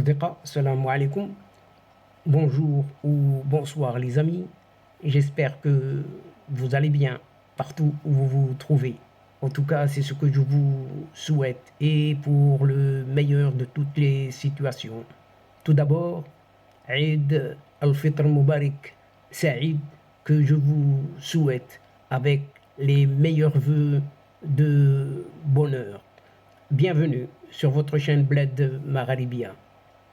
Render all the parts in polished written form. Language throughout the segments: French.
أصدقاء السلام عليكم. Bonjour ou bonsoir les amis. J'espère que vous allez bien partout où vous vous trouvez. En tout cas, c'est ce que je vous souhaite et pour le meilleur de toutes les situations. Tout d'abord, Eid al-Fitr Mubarak Saïd que je vous souhaite avec les meilleurs vœux de bonheur. Bienvenue sur votre chaîne Bled Magharibia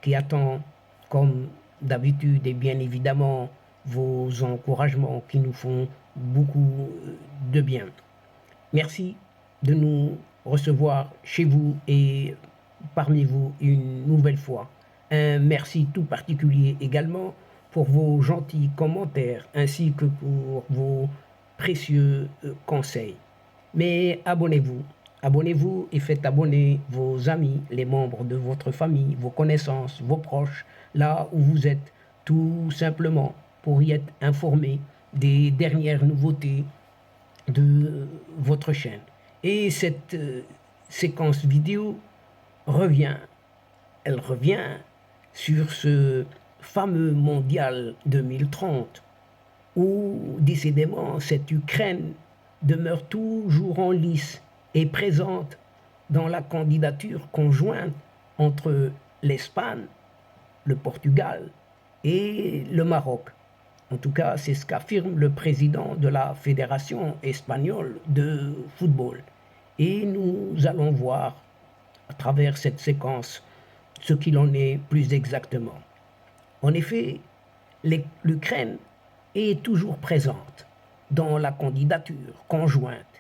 qui attend, comme d'habitude et bien évidemment, vos encouragements qui nous font beaucoup de bien. Merci de nous recevoir chez vous et parmi vous une nouvelle fois. Un merci tout particulier également pour vos gentils commentaires ainsi que pour vos précieux conseils. Mais abonnez-vous et faites abonner vos amis, les membres de votre famille, vos connaissances, vos proches, là où vous êtes, tout simplement pour y être informé des dernières nouveautés de votre chaîne. Et cette séquence vidéo revient, elle revient sur ce fameux mondial 2030 où décidément cette Ukraine demeure toujours en lice et présente dans la candidature conjointe entre l'Espagne, le Portugal et le Maroc. En tout cas, c'est ce qu'affirme le président de la Fédération espagnole de football. Et nous allons voir à travers cette séquence ce qu'il en est plus exactement. En effet, l'Ukraine est toujours présente dans la candidature conjointe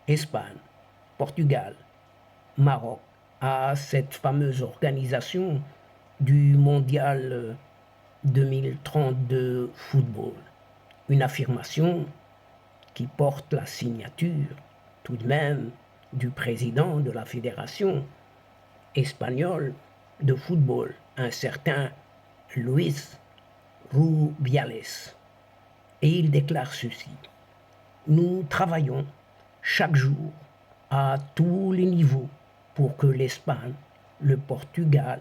Espagne, Portugal, Maroc à cette fameuse organisation du mondial 2030 de football. Une affirmation qui porte la signature tout de même du président de la fédération espagnole de football, un certain Luis Rubiales. Et il déclare ceci: nous travaillons chaque jour à tous les niveaux pour que l'Espagne, le Portugal,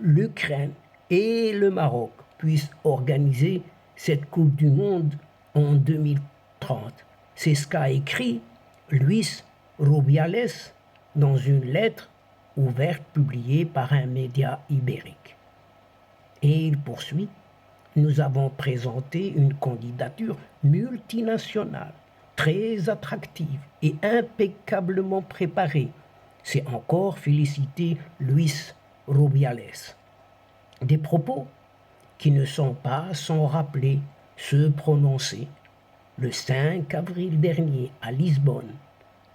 l'Ukraine et le Maroc puissent organiser cette Coupe du Monde en 2030. C'est ce qu'a écrit Luis Rubiales dans une lettre ouverte publiée par un média ibérique. Et il poursuit: nous avons présenté une candidature multinationale, très attractive et impeccablement préparée. C'est encore féliciter Luis Rubiales. Des propos qui ne sont pas sans rappeler ceux prononcés le 5 avril dernier à Lisbonne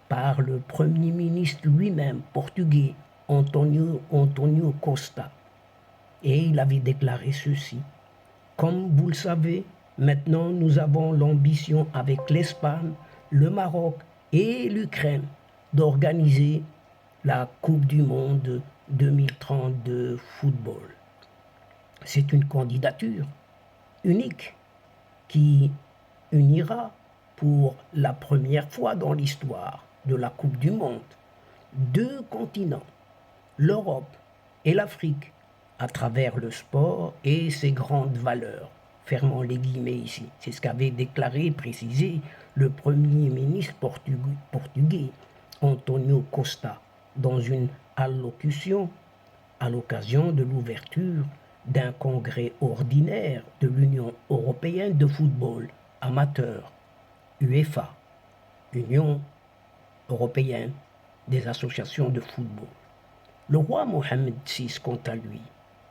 par le Premier ministre lui-même portugais Antonio Costa. Et il avait déclaré ceci: comme vous le savez, maintenant nous avons l'ambition avec l'Espagne, le Maroc et l'Ukraine d'organiser la Coupe du Monde 2030 de football. C'est une candidature unique qui unira pour la première fois dans l'histoire de la Coupe du Monde deux continents, l'Europe et l'Afrique, à travers le sport et ses grandes valeurs. Fermons les guillemets ici. C'est ce qu'avait déclaré et précisé le Premier ministre portugais Antonio Costa dans une allocution à l'occasion de l'ouverture d'un congrès ordinaire de l'Union européenne de football amateur, UEFA, Union européenne des associations de football. Le roi Mohamed VI, quant à lui,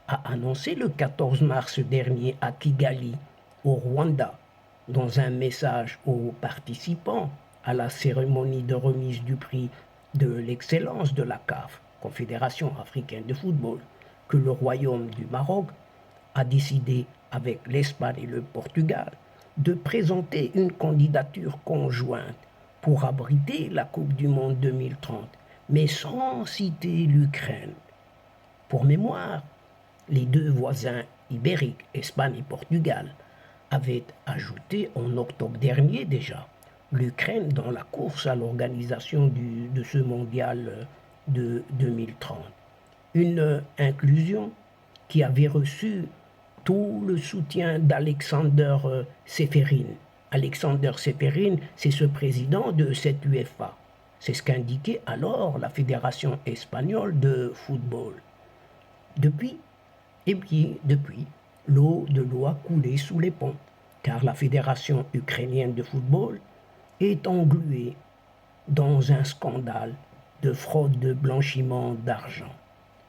a annoncé le 14 mars dernier à Kigali, au Rwanda, dans un message aux participants à la cérémonie de remise du prix de l'excellence de la CAF, Confédération africaine de football, que le Royaume du Maroc a décidé, avec l'Espagne et le Portugal, de présenter une candidature conjointe pour abriter la Coupe du Monde 2030, mais sans citer l'Ukraine. Pour mémoire, les deux voisins ibériques, Espagne et Portugal, avaient ajouté en octobre dernier déjà l'Ukraine dans la course à l'organisation de ce mondial de 2030. Une inclusion qui avait reçu tout le soutien d'Alexander Seferin. Alexander Seferin, c'est ce président de cette UEFA. C'est ce qu'indiquait alors la Fédération espagnole de football. Depuis, depuis, l'eau a coulé sous les ponts, car la Fédération ukrainienne de football est engluée dans un scandale de fraude de blanchiment d'argent.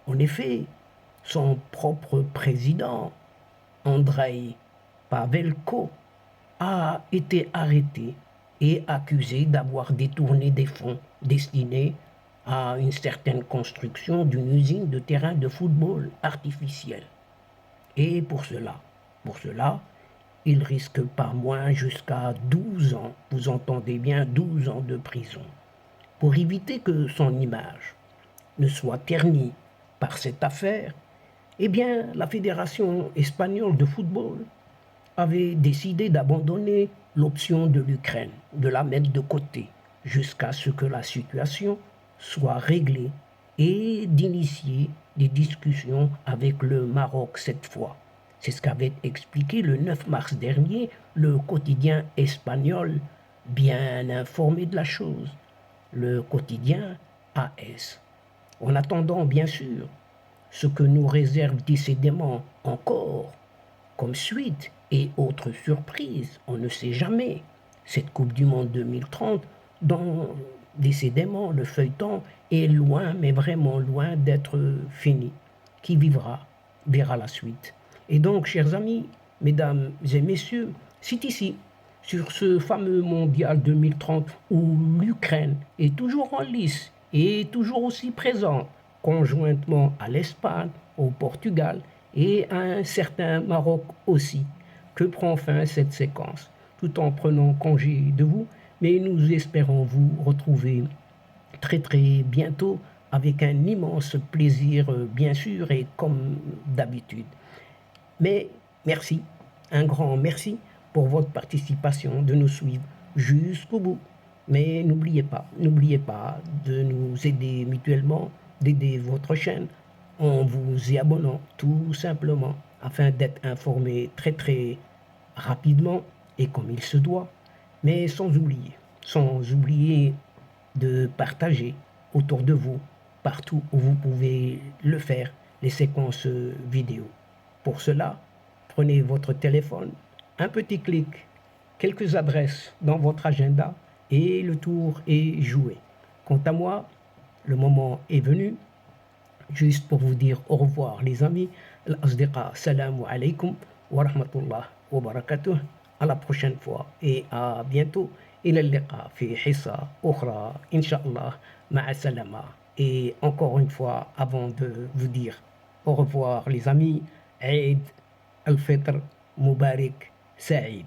En effet, son propre président, Andrei Pavelko, a été arrêté et accusé d'avoir détourné des fonds destinés à une certaine construction d'une usine de terrain de football artificiel. Et pour cela, il risque pas moins jusqu'à 12 ans, vous entendez bien, 12 ans de prison. Pour éviter que son image ne soit ternie par cette affaire, eh bien, la Fédération espagnole de football avait décidé d'abandonner l'option de l'Ukraine, de la mettre de côté, jusqu'à ce que la situation soit réglée et d'initier des discussions avec le Maroc cette fois. C'est ce qu'avait expliqué le 9 mars dernier le quotidien espagnol bien informé de la chose, le quotidien AS. En attendant, bien sûr, ce que nous réserve décidément encore comme suite et autres surprises, on ne sait jamais. Cette Coupe du Monde 2030, dont décidément le feuilleton est loin, mais vraiment loin d'être fini. Qui vivra verra la suite. Et donc, chers amis, mesdames et messieurs, c'est ici, sur ce fameux mondial 2030, où l'Ukraine est toujours en lice et toujours aussi présente, conjointement à l'Espagne, au Portugal et à un certain Maroc aussi, que prend fin cette séquence, tout en prenant congé de vous, mais nous espérons vous retrouver très très bientôt avec un immense plaisir, bien sûr, et comme d'habitude. Mais merci, un grand merci pour votre participation, de nous suivre jusqu'au bout. Mais n'oubliez pas de nous aider mutuellement, d'aider votre chaîne en vous y abonnant tout simplement afin d'être informé très très rapidement et comme il se doit, mais sans oublier de partager autour de vous, partout où vous pouvez le faire, les séquences vidéo. Pour cela, prenez votre téléphone, un petit clic, quelques adresses dans votre agenda et le tour est joué. Quant à moi, le moment est venu, juste pour vous dire au revoir les amis. Al-Asdiqa, salam alaykum wa rahmatullah wa barakatuh. À la prochaine fois et à bientôt. إلى اللقاء في حصة أخرى إن شاء الله مع السلامة. Et encore une fois, avant de vous dire au revoir les amis, Eid al-Fitr Mubarak Saïd.